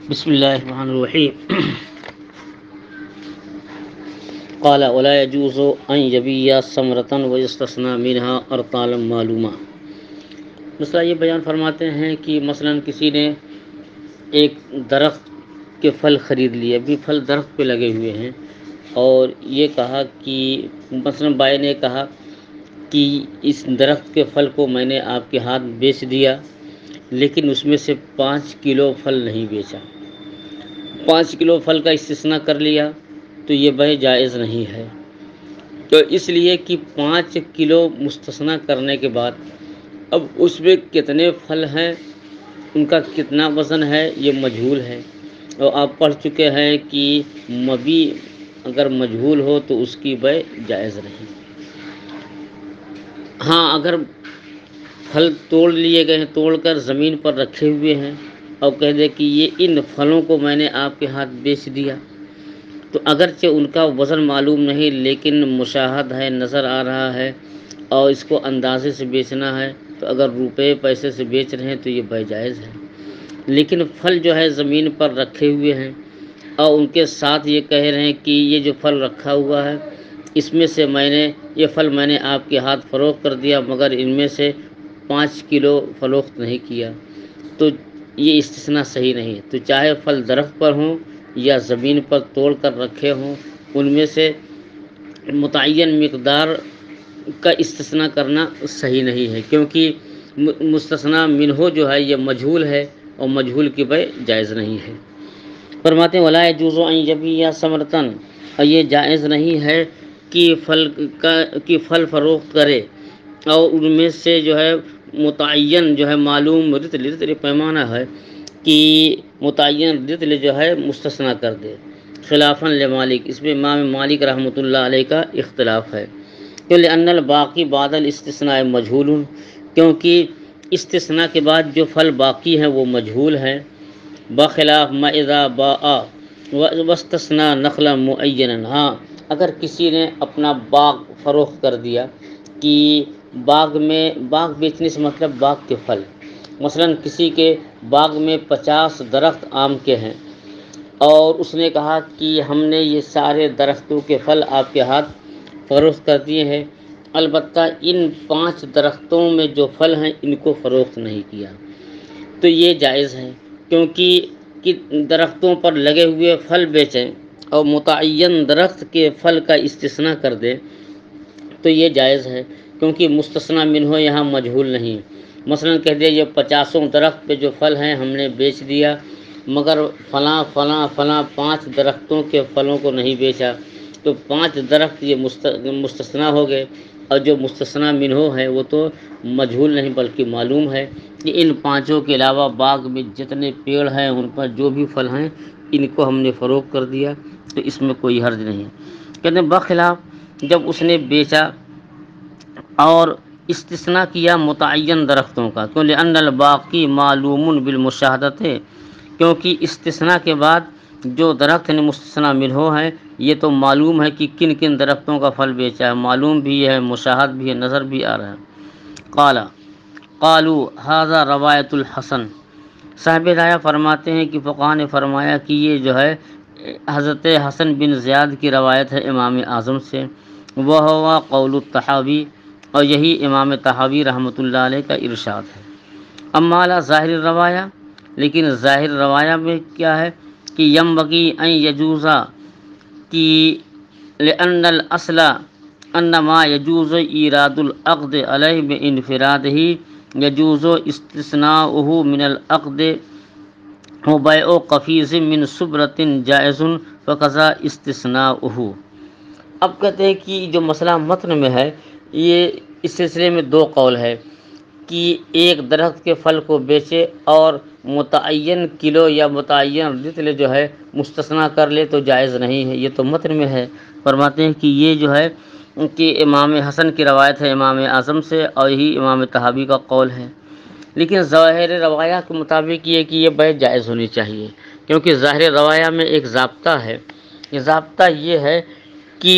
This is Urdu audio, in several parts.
بسم اللہ الرحمن الرحیم قال ولا يجوز ان يبيع ثمرة ويستثنى منها ارطالا معلومہ۔ مسئلہ یہ بیان فرماتے ہیں کہ مثلا کسی نے ایک درخت کے پھل خرید لیے، ابھی پھل درخت پہ لگے ہوئے ہیں، اور یہ کہا کہ مثلا بائے نے کہا کہ اس درخت کے پھل کو میں نے آپ کے ہاتھ بیچ دیا، لیکن اس میں سے 5 کلو پھل نہیں بیچا، 5 کلو پھل کا استثناء کر لیا تو یہ بیع جائز نہیں ہے۔ تو اس لیے کہ 5 کلو مستثنیٰ کرنے کے بعد اب اس میں کتنے پھل ہیں، ان کا کتنا وزن ہے، یہ مجہول ہے، اور آپ پڑھ چکے ہیں کہ مبیع اگر مجہول ہو تو اس کی بیع جائز نہیں۔ ہاں اگر پھل توڑ لیے گئے ہیں، توڑ کر زمین پر رکھے ہوئے ہیں، اور کہہ دے کہ یہ ان پھلوں کو میں نے آپ کے ہاتھ بیچ دیا، تو اگرچہ ان کا وزن معلوم نہیں لیکن مشاہد ہے، نظر آ رہا ہے، اور اس کو اندازے سے بیچنا ہے، تو اگر روپے پیسے سے بیچ رہے ہیں تو یہ بیع جائز ہے۔ لیکن پھل جو ہے زمین پر رکھے ہوئے ہیں، اور ان کے ساتھ یہ کہہ رہے ہیں کہ یہ جو پھل رکھا ہوا ہے اس میں سے یہ پھل میں نے آپ کے ہاتھ فروخت کر دیا، مگر ان میں سے 5 کلو فروخت نہیں کیا، تو یہ استثناء صحیح نہیں ہے۔ تو چاہے پھل درخت پر ہوں یا زمین پر توڑ کر رکھے ہوں، ان میں سے متعین مقدار کا استثناء کرنا صحیح نہیں ہے، کیونکہ مستثنیٰ منہ جو ہے یہ مجہول ہے، اور مجہول کی بیع جائز نہیں ہے۔ فرماتے ہیں ولا يجوز ان يبيع ثمرة، اور یہ جائز نہیں ہے کہ پھل فروخت کرے، اور ان میں سے جو ہے متعین جو ہے معلوم رطل پیمانہ ہے کہ متعین رطل جو ہے مستثنیٰ کر دے، خلافاً لمالک، اس میں امام مالک رحمۃ اللہ علیہ کا اختلاف ہے، کہ لأن الباقی بعد الاستثناء مجہول، کیونکہ استثناء کے بعد جو پھل باقی ہیں وہ مجہول ہیں، بخلاف ما اذا باع واستثنى نخلا معینا۔ ہاں اگر کسی نے اپنا باغ فروخت کر دیا، کہ باغ بیچنے سے مطلب باغ کے پھل، مثلا کسی کے باغ میں 50 درخت آم کے ہیں، اور اس نے کہا کہ ہم نے یہ سارے درختوں کے پھل آپ کے ہاتھ فروخت کر دیے ہیں، البتہ ان 5 درختوں میں جو پھل ہیں ان کو فروخت نہیں کیا، تو یہ جائز ہے، کیونکہ درختوں پر لگے ہوئے پھل بیچیں اور متعین درخت کے پھل کا استثناء کر دیں تو یہ جائز ہے، کیونکہ مستثنیٰ منہ یہاں مجہول نہیں۔ مثلا کہہ دیا یہ 50 درخت پہ جو پھل ہیں ہم نے بیچ دیا، مگر فلاں فلاں فلاں 5 درختوں کے پھلوں کو نہیں بیچا، تو 5 درخت یہ مستثنیٰ ہو گئے، اور جو مستثنیٰ منہ ہے وہ تو مجہول نہیں بلکہ معلوم ہے، کہ ان 5 کے علاوہ باغ میں جتنے پیڑ ہیں ان پر جو بھی پھل ہیں ان کو ہم نے فروخت کر دیا، تو اس میں کوئی حرج نہیں۔ کہتے ہیں بخلاف جب اس نے بیچا اور استثناء کیا متعین درختوں کا، تو لأن الباقی معلوم بالمشاہدۃ، کیونکہ استثناء کے بعد جو درخت مستثنیٰ منہ ہیں یہ تو معلوم ہے کہ کن کن درختوں کا پھل بیچا ہے، معلوم بھی ہے، مشاہد بھی ہے، نظر بھی آ رہا ہے۔ قالوا ھذا روایت الحسن، صاحب رایہ فرماتے ہیں کہ فقہاء نے فرمایا کہ یہ جو ہے حضرت حسن بن زیاد کی روایت ہے امام اعظم سے، وہ ہوا قول الطحاوی، اور یہی امام طحاوی رحمۃ اللہ علیہ کا ارشاد ہے۔ اما علی ظاہر الروایہ، لیکن ظاہر روایہ میں کیا ہے کہ ینبغی ان یجوز، کہ لأن الاصل ان ما یجوز ایراد العقد علیہ بانفرادہ یجوز استثناؤہ من العقد وبیع قفیز من صبرۃ جائز وکذا استثناؤہ۔ اب کہتے ہیں کہ جو مسئلہ متن میں ہے یہ اس سلسلے میں 2 قول ہے، کہ ایک درخت کے پھل کو بیچے اور متعین کلو یا متعین رطل جو ہے مستثنیٰ کر لے تو جائز نہیں ہے، یہ تو متن میں ہے۔ فرماتے ہیں کہ یہ جو ہے کہ امام حسن کی روایت ہے امام اعظم سے، اور یہی امام طحاوی کا قول ہے، لیکن ظاہر روایہ کے مطابق یہ بیع جائز ہونی چاہیے، کیونکہ ظاہر روایہ میں ایک ضابطہ ہے، یہ ضابطہ یہ ہے کہ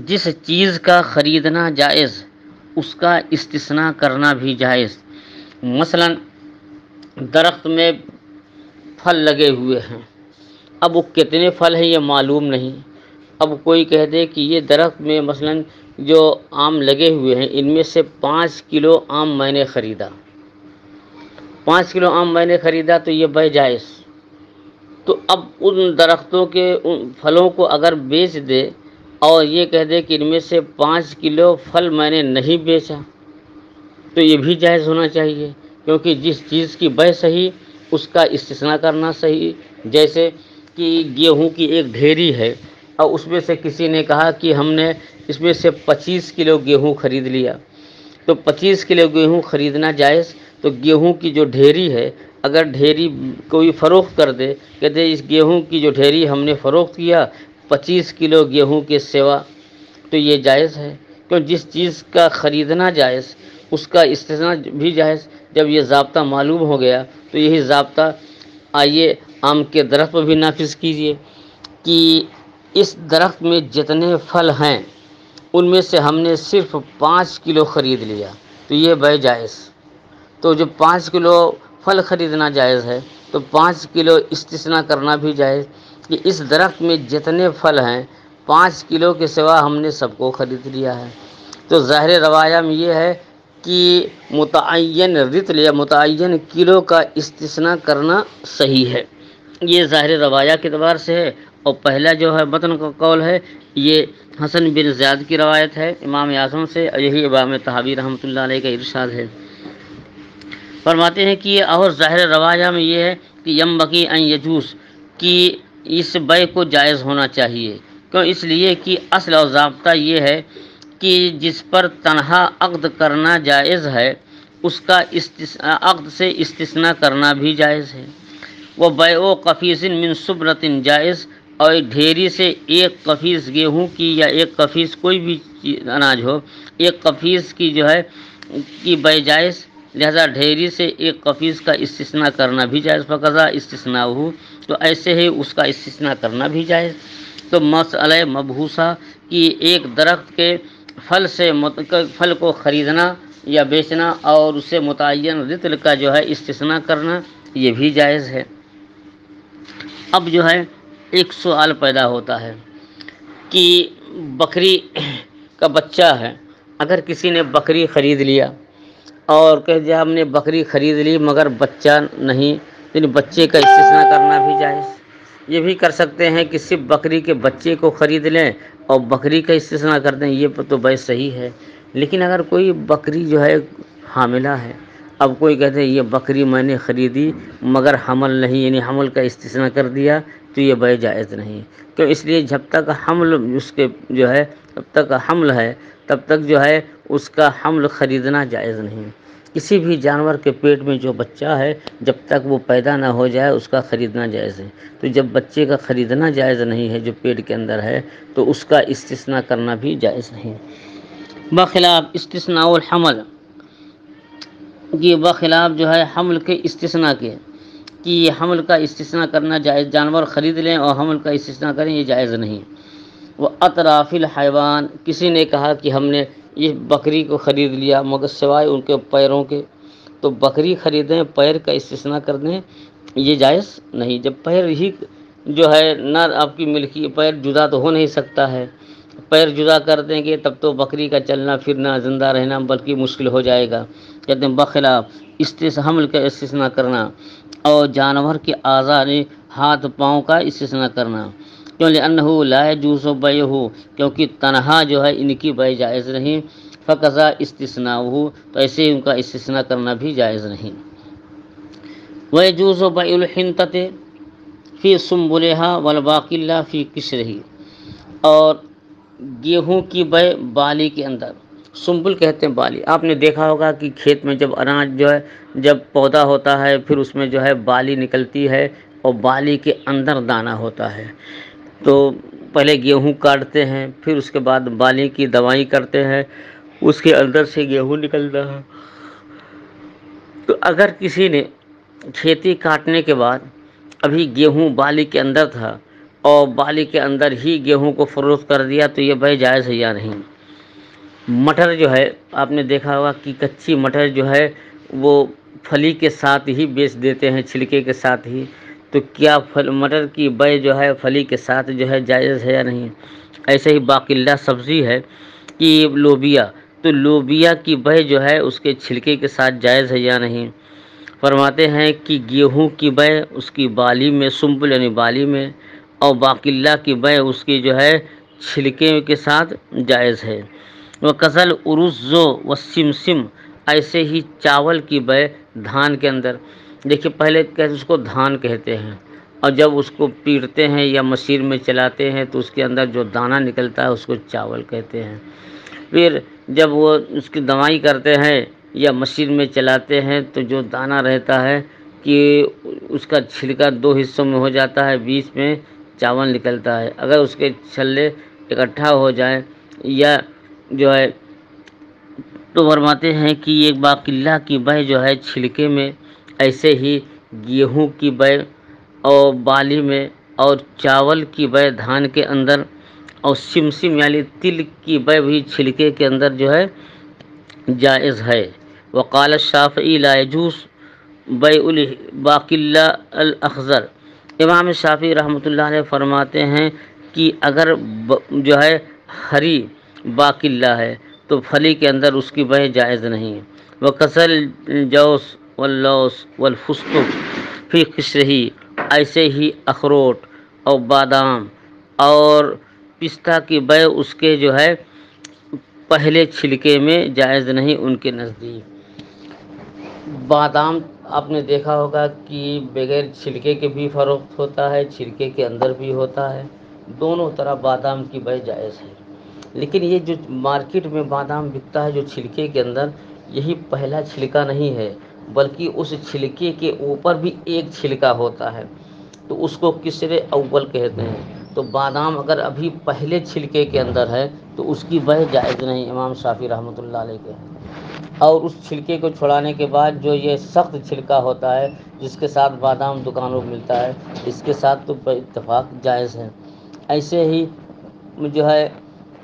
جس چیز کا خریدنا جائز اس کا استثناء کرنا بھی جائز۔ مثلا درخت میں پھل لگے ہوئے ہیں، اب وہ کتنے پھل ہیں یہ معلوم نہیں، اب کوئی کہہ دے کہ یہ درخت میں مثلاً جو آم لگے ہوئے ہیں ان میں سے 5 کلو آم میں نے خریدا، 5 کلو آم میں نے خریدا تو یہ بے جائز۔ تو اب ان درختوں کے ان پھلوں کو اگر بیچ دے اور یہ کہہ دے کہ ان میں سے 5 کلو پھل میں نے نہیں بیچا تو یہ بھی جائز ہونا چاہیے، کیونکہ جس چیز کی بے صحیح اس کا استثناء کرنا صحیح۔ جیسے کہ گیہوں کی ایک ڈھیری ہے اور اس میں سے کسی نے کہا کہ ہم نے اس میں سے 25 کلو گیہوں خرید لیا، تو 25 کلو گیہوں خریدنا جائز۔ تو گیہوں کی جو ڈھیری ہے اگر ڈھیری کوئی فروخت کر دے، کہتے اس گیہوں کی جو ڈھیری ہم نے فروخت کیا 25 کلو گیہوں کے سوا، تو یہ جائز ہے، کیوں جس چیز کا خریدنا جائز اس کا استثناء بھی جائز۔ جب یہ ضابطہ معلوم ہو گیا تو یہی ضابطہ آئیے آم کے درخت پر بھی نافذ کیجیے کہ اس درخت میں جتنے پھل ہیں ان میں سے ہم نے صرف 5 کلو خرید لیا تو یہ بے جائز۔ تو جو 5 کلو پھل خریدنا جائز ہے تو 5 کلو استثناء کرنا بھی جائز کہ اس درخت میں جتنے پھل ہیں 5 کلو کے سوا ہم نے سب کو خرید لیا ہے۔ تو ظاہر روایہ میں یہ ہے کہ متعین رطل یا متعین کلو کا استثناء کرنا صحیح ہے، یہ ظاہر روایہ کے اعتبار سے ہے۔ اور پہلا جو ہے متن کا قول ہے یہ حسن بن زیاد کی روایت ہے امام اعظم سے، اور یہی امام طحاوی رحمۃ اللہ علیہ کا ارشاد ہے۔ فرماتے ہیں کہ یہ اور ظاہر روایہ میں یہ ہے کہ ینبغی ان یجوز کہ اس بے کو جائز ہونا چاہیے، کیوں اس لیے کہ اصل اور ضابطہ یہ ہے کہ جس پر تنہا عقد کرنا جائز ہے اس کا عقد سے استثناء کرنا بھی جائز ہے۔ وہ بیع قفیز من صبرۃ جائز، اور ڈھیری سے ایک قفیز گیہوں کی یا ایک قفیز کوئی بھی اناج ہو ایک قفیز کی جو ہے کی بے جائز، لہذا ڈھیری سے ایک قفیز کا استثناء کرنا بھی جائز، فقضا استثناء ہو تو ایسے ہی اس کا استثناء کرنا بھی جائز۔ تو مسئلہ مبحوثہ کہ ایک درخت کے پھل کو خریدنا یا بیچنا اور اسے متعین رطل کا جو ہے استثناء کرنا یہ بھی جائز ہے۔ اب جو ہے ایک سوال پیدا ہوتا ہے کہ بکری کا بچہ ہے، اگر کسی نے بکری خرید لیا اور کہہ دیا ہم نے بکری خرید لی مگر بچہ نہیں، یعنی بچے کا استثناء کرنا بھی جائز۔ یہ بھی کر سکتے ہیں کہ صرف بکری کے بچے کو خرید لیں اور بکری کا استثناء کر دیں، یہ تو بے صحیح ہے۔ لیکن اگر کوئی بکری جو ہے حاملہ ہے، اب کوئی کہتے ہیں یہ بکری میں نے خریدی مگر حمل نہیں، یعنی حمل کا استثناء کر دیا تو یہ بے جائز نہیں، تو اس لیے جب تک حمل اس کے جو ہے جب تک حمل ہے تب تک جو ہے اس کا حمل خریدنا جائز نہیں۔ کسی بھی جانور کے پیٹ میں جو بچہ ہے جب تک وہ پیدا نہ ہو جائے اس کا خریدنا جائز ہے، تو جب بچے کا خریدنا جائز نہیں ہے جو پیٹ کے اندر ہے تو اس کا استثناء کرنا بھی جائز نہیں۔ بخلاف استثناء الحمل، یہ بخلاف جو ہے حمل کے استثناء کے کہ یہ حمل کا استثناء کرنا جائز، جانور خرید لیں اور حمل کا استثناء کریں یہ جائز نہیں۔ وہ اطراف الحیوان، کسی نے کہا کہ ہم نے یہ بکری کو خرید لیا مگر سوائے ان کے پیروں کے، تو بکری خریدیں پیر کا استثناء کر دیں یہ جائز نہیں۔ جب پیر ہی جو ہے نہ آپ کی ملکی، پیر جدا تو ہو نہیں سکتا ہے، پیر جدا کر دیں گے تب تو بکری کا چلنا پھرنا زندہ رہنا بلکہ مشکل ہو جائے گا۔ کہتے ہیں بخلاف حمل کا استثناء کرنا اور جانور کے اعضاء ہاتھ پاؤں کا استثناء کرنا، کیوں لأنہ لا یجوز بیعہ، کیونکہ تنہا جو ہے ان کی بیع جائز نہیں، فقضا استثناء ہو تو ایسے ان کا استثناء کرنا بھی جائز نہیں۔ ویجوز بیع الحنطۃ فی سنبلھا والباقلہ فی قشرہ، اور گیہوں کی بیع بالی کے اندر، سنبل کہتے ہیں بالی، آپ نے دیکھا ہوگا کہ کھیت میں جب اناج جو ہے جب پودا ہوتا ہے پھر اس میں جو ہے بالی نکلتی ہے اور بالی کے اندر دانہ ہوتا ہے، تو پہلے گیہوں کاٹتے ہیں پھر اس کے بعد بالی کی دوائی کرتے ہیں اس کے اندر سے گیہوں نکلتا ہے۔ تو اگر کسی نے کھیتی کاٹنے کے بعد ابھی گیہوں بالی کے اندر تھا اور بالی کے اندر ہی گیہوں کو فروخت کر دیا تو یہ بیع جائز ہے یا نہیں۔ مٹر جو ہے آپ نے دیکھا ہوگا کہ کچی مٹر جو ہے وہ پھلی کے ساتھ ہی بیچ دیتے ہیں، چھلکے کے ساتھ ہی، تو کیا مٹر کی بے جو ہے پھلی کے ساتھ جو ہے جائز ہے یا نہیں؟ ایسے ہی باقلہ سبزی ہے کہ لوبیا، تو لوبیا کی بے جو ہے اس کے چھلکے کے ساتھ جائز ہے یا نہیں؟ فرماتے ہیں کہ گیہوں کی بے اس کی بالی میں، سنبل یعنی بالی میں، اور باقلہ کی بے اس کی جو ہے چھلکے کے ساتھ جائز ہے۔ وہ کزل ارز و سمسم، ایسے ہی چاول کی بے دھان کے اندر، دیکھیے پہلے اس کو دھان کہتے ہیں، اور جب اس کو پیٹتے ہیں یا مشین میں چلاتے ہیں تو اس کے اندر جو دانہ نکلتا ہے اس کو چاول کہتے ہیں۔ پھر جب وہ اس کی دوائی کرتے ہیں یا مشین میں چلاتے ہیں تو جو دانہ رہتا ہے کہ اس کا چھلکا دو حصوں میں ہو جاتا ہے، بیچ میں چاول نکلتا ہے، اگر اس کے چھلے اکٹھا ہو جائیں یا جو ہے تو فرماتے ہیں کہ ایک باقلہ کی بے جو ہے چھلکے میں، ایسے ہی گیہوں کی بے اور بالی میں، اور چاول کی بے دھان کے اندر، اور سمسم یعنی تل کی بے بھی چھلکے کے اندر جو ہے جائز ہے۔ وقال الشافعی لا یجوز بیع الباقلہ الاخضر، امام شافعی رحمۃ اللہ علیہ فرماتے ہیں کہ اگر جو ہے ہری باقلہ ہے تو پھلی کے اندر اس کی بے جائز نہیں ہے۔ وکسل جوس واللوس والفستق فی قشرہ، ایسے ہی اخروٹ اور بادام اور پستہ کی بے اس کے جو ہے پہلے چھلکے میں جائز نہیں ان کے نزدیک۔ بادام آپ نے دیکھا ہوگا کہ بغیر چھلکے کے بھی فروخت ہوتا ہے، چھلکے کے اندر بھی ہوتا ہے، دونوں طرح بادام کی بے جائز ہے۔ لیکن یہ جو مارکیٹ میں بادام بکتا ہے جو چھلکے کے اندر، یہی پہلا چھلکا نہیں ہے، بلکہ اس چھلکے کے اوپر بھی ایک چھلکا ہوتا ہے، تو اس کو قشر اول کہتے ہیں۔ تو بادام اگر ابھی پہلے چھلکے کے اندر ہے تو اس کی بے جائز نہیں، امام شافعی رحمۃ اللہ علیہ کے ہیں۔ اور اس چھلکے کو چھڑانے کے بعد جو یہ سخت چھلکا ہوتا ہے جس کے ساتھ بادام دکانوں میں ملتا ہے، اس کے ساتھ تو بے اتفاق جائز ہے۔ ایسے ہی جو ہے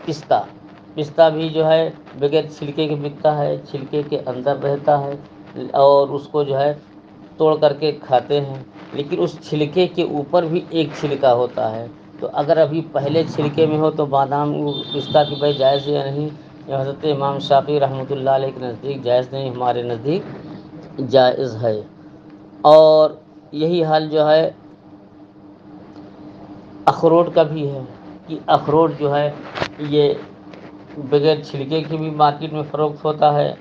پستہ بھی جو ہے بغیر چھلکے کے بکتا ہے، چھلکے کے اندر رہتا ہے، اور اس کو جو ہے توڑ کر کے کھاتے ہیں، لیکن اس چھلکے کے اوپر بھی ایک چھلکا ہوتا ہے، تو اگر ابھی پہلے چھلکے میں ہو تو بادام پستہ کی بے جائز ہے یا نہیں؟ حضرت امام شافعی رحمۃ اللہ علیہ کے نزدیک جائز نہیں، ہمارے نزدیک جائز ہے۔ اور یہی حال جو ہے اخروٹ کا بھی ہے کہ اخروٹ جو ہے یہ بغیر چھلکے کی بھی مارکیٹ میں فروخت ہوتا ہے،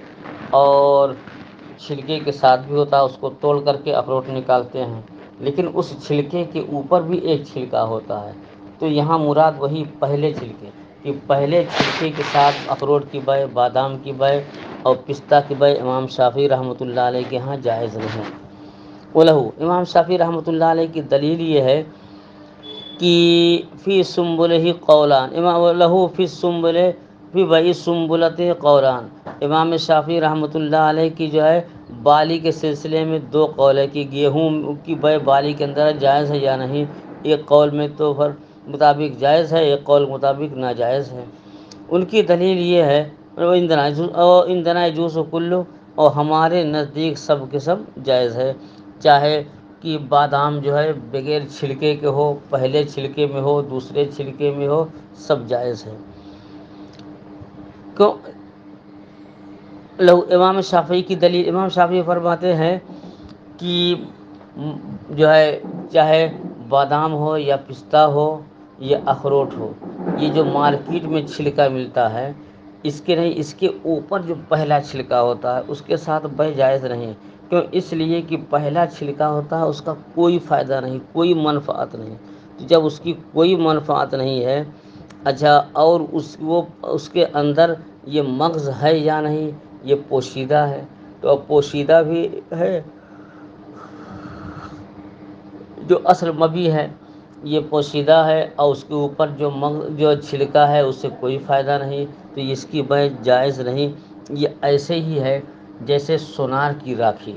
اور چھلکے کے ساتھ بھی ہوتا ہے، اس کو توڑ کر کے اخروٹ نکالتے ہیں، لیکن اس چھلکے کے اوپر بھی ایک چھلکا ہوتا ہے، تو یہاں مراد وہی پہلے چھلکے، کہ پہلے چھلکے کے ساتھ اخروٹ کی بے، بادام کی بے اور پستہ کی بے امام شافعی رحمۃ اللہ علیہ کے ہاں جائز نہیں۔ وَلَهُ، امام شافعی رحمۃ اللہ علیہ کی دلیل یہ ہے کہ فی سنبلہ قولان، امام لہو فی سنبلہ فی بئی سنبلۃ قولان، امام شافعی رحمۃ اللہ علیہ کی جو ہے بالی کے سلسلے میں دو قول ہے کہ گیہوں کی بے بالی کے اندر جائز ہے یا نہیں۔ ایک قول میں تو مطابق جائز ہے، ایک قول مطابق ناجائز ہے۔ ان کی دلیل یہ ہے اندنا یجوز کلو، اور ہمارے نزدیک سب کے سب جائز ہے، چاہے کہ بادام جو ہے بغیر چھلکے کے ہو، پہلے چھلکے میں ہو، دوسرے چھلکے میں ہو، سب جائز ہے۔ کیوں امام شافعی کی دلیل، امام شافعی فرماتے ہیں کہ جو ہے چاہے بادام ہو یا پستہ ہو یا اخروٹ ہو، یہ جو مارکیٹ میں چھلکا ملتا ہے اس کے نہیں، اس کے اوپر جو پہلا چھلکا ہوتا ہے اس کے ساتھ بے جائز نہیں۔ کیوں؟ اس لیے کہ پہلا چھلکا ہوتا ہے اس کا کوئی فائدہ نہیں، کوئی منفعت نہیں، جب اس کی کوئی منفعت نہیں ہے، اچھا اور اس کے اندر یہ مغز ہے یا نہیں، یہ پوشیدہ ہے، تو پوشیدہ بھی ہے، جو اصل مبی ہے یہ پوشیدہ ہے، اور اس کے اوپر جو چھلکا ہے اس سے کوئی فائدہ نہیں، تو اس کی بے جائز نہیں۔ یہ ایسے ہی ہے جیسے سونار کی راکھی،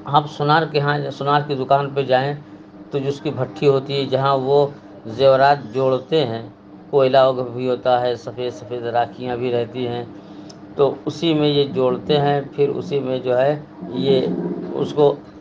آپ سونار کے ہاں سونار کی دکان پہ جائیں تو جو اس کی بھٹی ہوتی ہے جہاں وہ زیورات جوڑتے ہیں، کوئلہ بھی ہوتا ہے، سفید سفید راکھیاں بھی رہتی ہیں، تو اسی میں یہ جوڑتے ہیں، پھر اسی میں جو ہے یہ اس کو